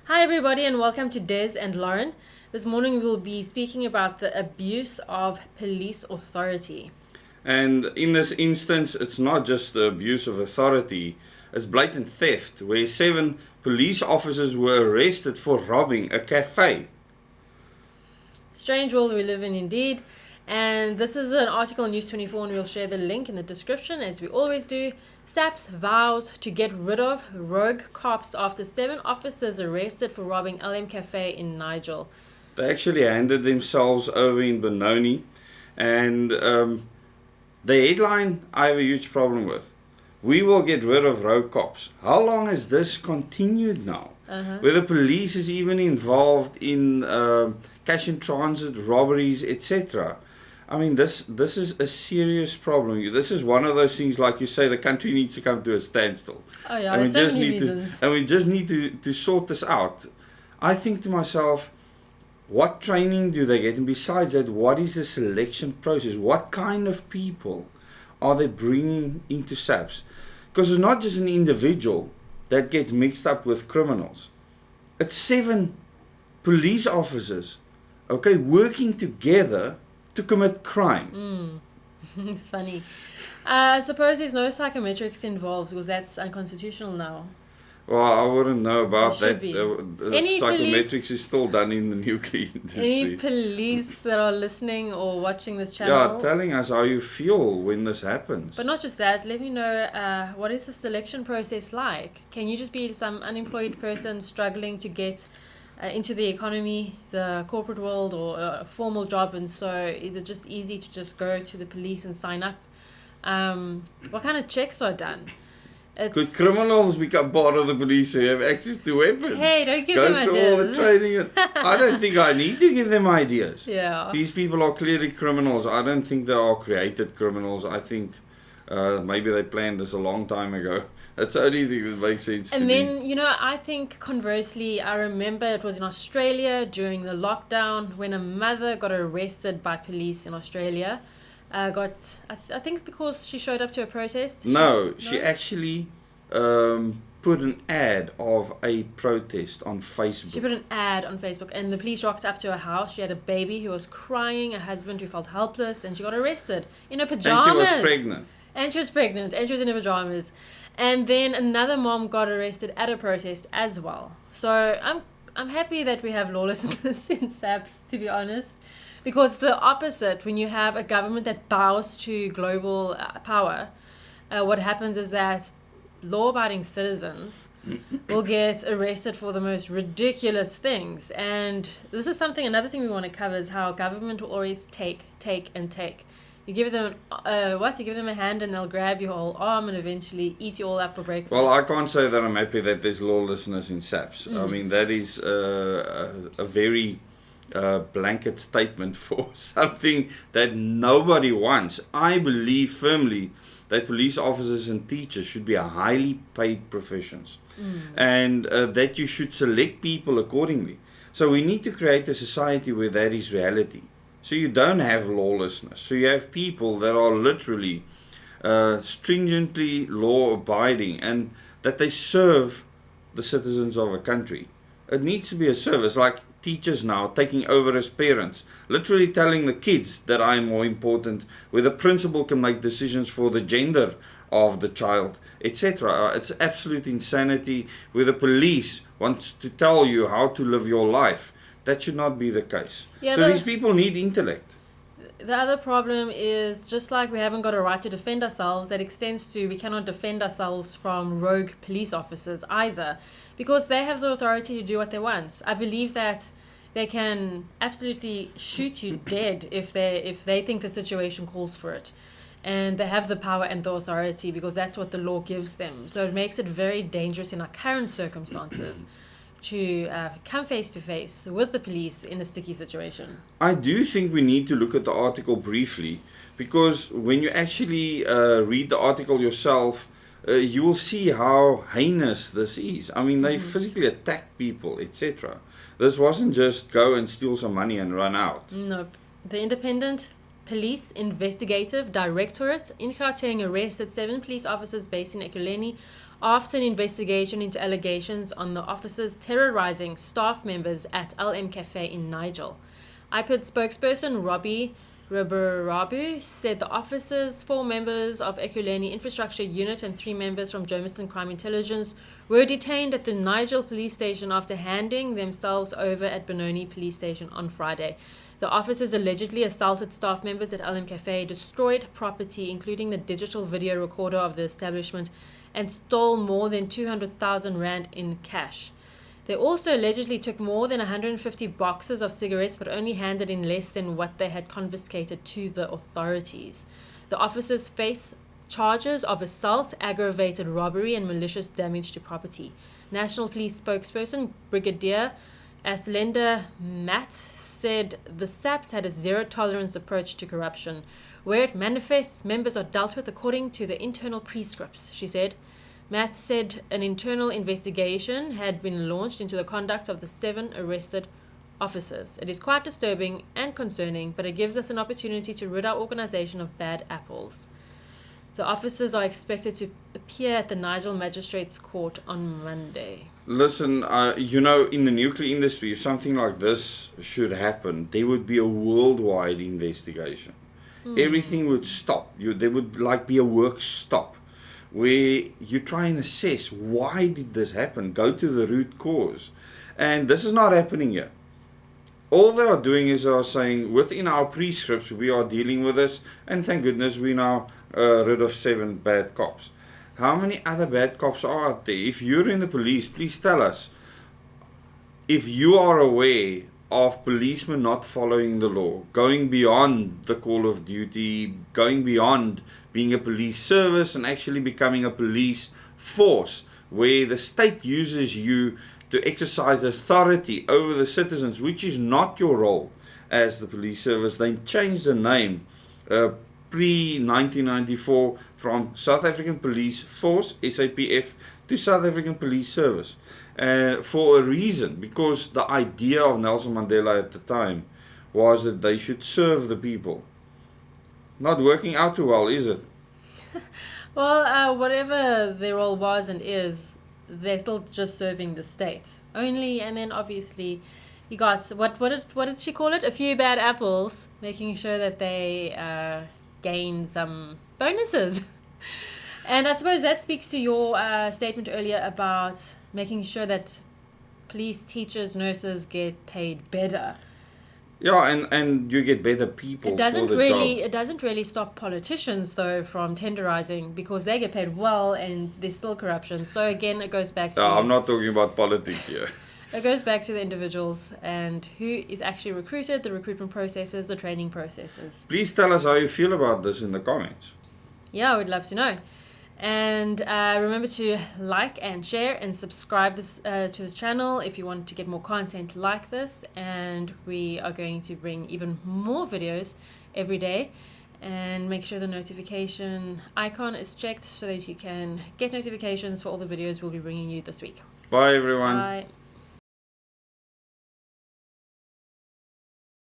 Hi, everybody, and welcome to Des and Lauren. This morning we will be speaking about the abuse of police authority. And in this instance, it's not just the abuse of authority, it's blatant theft, where 7 police officers were arrested for robbing a cafe. Strange world we live in indeed. And this is an article on News 24, and we'll share the link in the description as we always do. SAPS vows to get rid of rogue cops after 7 officers arrested for robbing LM Cafe in Nigel. They actually handed themselves over in Benoni, and the headline I have a huge problem with. We will get rid of rogue cops. How long has this continued now? Where the police is even involved in cash in transit robberies, etc. I mean, this is a serious problem. This is one of those things, like you say, the country needs to come to a standstill. Oh yeah, there's so many reasons. And we just need to sort this out. I think to myself, what training do they get? And besides that, what is the selection process? What kind of people are they bringing into SAPS? Because it's not just an individual that gets mixed up with criminals. It's 7 police officers, okay, working together to commit crime. It's funny. I suppose there's no psychometrics involved because that's unconstitutional now. Well, I wouldn't know about that. Any Psychometrics police, is still done in the nuclear industry. Any police that are listening or watching this channel? Yeah, telling us how you feel when this happens. But not just that, let me know what is the selection process like? Can you just be some unemployed person struggling to get into the economy, the corporate world, or a formal job, and so is it just easy to just go to the police and sign up? What kind of checks are done? Could criminals become part of the police who have access to weapons? Hey, don't give them ideas. Go through all the training. I don't think I need to give them ideas. Yeah. These people are clearly criminals. I don't think they are created criminals. I think maybe they planned this a long time ago. That's the only thing that makes sense to me. And then, I think conversely, I remember it was in Australia during the lockdown when a mother got arrested by police in Australia. I think it's because she showed up to a protest. No, she actually put an ad of a protest on Facebook. She put an ad on Facebook, and the police rocked up to her house. She had a baby who was crying, a husband who felt helpless, and she got arrested in her pajamas. And she was pregnant. And she was in her pajamas. And then another mom got arrested at a protest as well. So I'm happy that we have lawlessness in SAPS, to be honest. Because the opposite, when you have a government that bows to global power, what happens is that law-abiding citizens will get arrested for the most ridiculous things. And this is another thing we want to cover is how government will always take, and take. You give them You give them a hand and they'll grab your whole arm and eventually eat you all up for breakfast. Well, I can't say that I'm happy that there's lawlessness in SAPS. I mean, that is a very blanket statement for something that nobody wants. I believe firmly that police officers and teachers should be highly paid professions, and that you should select people accordingly. So we need to create a society where that is reality. So you don't have lawlessness. So you have people that are literally stringently law-abiding and that they serve the citizens of a country. It needs to be a service, like teachers now taking over as parents, literally telling the kids that I'm more important, where the principal can make decisions for the gender of the child, etc. It's absolute insanity where the police wants to tell you how to live your life. That should not be the case. Yeah, so these people need intellect. The other problem is, just like we haven't got a right to defend ourselves, that extends to we cannot defend ourselves from rogue police officers either, because they have the authority to do what they want. I believe that they can absolutely shoot you dead if they think the situation calls for it. And they have the power and the authority because that's what the law gives them. So it makes it very dangerous in our current circumstances to come face to face with the police in a sticky situation. I do think we need to look at the article briefly, because when you actually read the article yourself, you will see how heinous this is. I mean, they physically attack people, etc. This wasn't just go and steal some money and run out. Nope. The Independent Police Investigative Directorate in Gauteng arrested 7 police officers based in Ekurhuleni after an investigation into allegations on the officers terrorizing staff members at LM Cafe in Nigel. IPID spokesperson Robbie Riberabu said the officers, 4 members of Ekurhuleni Infrastructure Unit and 3 members from Germiston Crime Intelligence were detained at the Nigel police station after handing themselves over at Benoni police station on Friday. The officers allegedly assaulted staff members at LM Cafe, destroyed property including the digital video recorder of the establishment, and stole more than 200,000 rand in cash. They also allegedly took more than 150 boxes of cigarettes but only handed in less than what they had confiscated to the authorities. The officers face charges of assault, aggravated robbery, and malicious damage to property. National Police spokesperson Brigadier Athlenda Matt said the SAPS had a zero-tolerance approach to corruption. Where it manifests, members are dealt with according to the internal prescripts, she said. Matt said an internal investigation had been launched into the conduct of the 7 arrested officers. It is quite disturbing and concerning, but it gives us an opportunity to rid our organization of bad apples. The officers are expected to appear at the Nigel Magistrates Court on Monday. Listen, in the nuclear industry, if something like this should happen, there would be a worldwide investigation. Everything would stop. There would be a work stop, where you try and assess why did this happen, go to the root cause. And this is not happening here. All they are doing is are saying within our prescripts we are dealing with this, and thank goodness we're now rid of 7 bad cops. How many other bad cops are out there? If you're in the police, please tell us. If you are aware of policemen not following the law, going beyond the call of duty, going beyond being a police service and actually becoming a police force, where the state uses you to exercise authority over the citizens, which is not your role as the police service, then change the name pre-1994 from South African Police Force, SAPF, to South African Police Service. For a reason, because the idea of Nelson Mandela at the time was that they should serve the people. Not working out too well, is it? Well, whatever their role was and is, they're still just serving the state only. And then obviously you got what did she call it? A few bad apples, making sure that they gain some bonuses. And I suppose that speaks to your statement earlier about making sure that police, teachers, nurses get paid better. Yeah, and you get better people for the job. It doesn't really stop politicians, though, from tenderizing, because they get paid well and there's still corruption. So again, it goes back to... No, I'm not talking about politics here. It goes back to the individuals and who is actually recruited, the recruitment processes, the training processes. Please tell us how you feel about this in the comments. Yeah, I would love to know. And remember to like and share and subscribe to this channel if you want to get more content like this. And we are going to bring even more videos every day. And make sure the notification icon is checked so that you can get notifications for all the videos we'll be bringing you this week. Bye, everyone. Bye.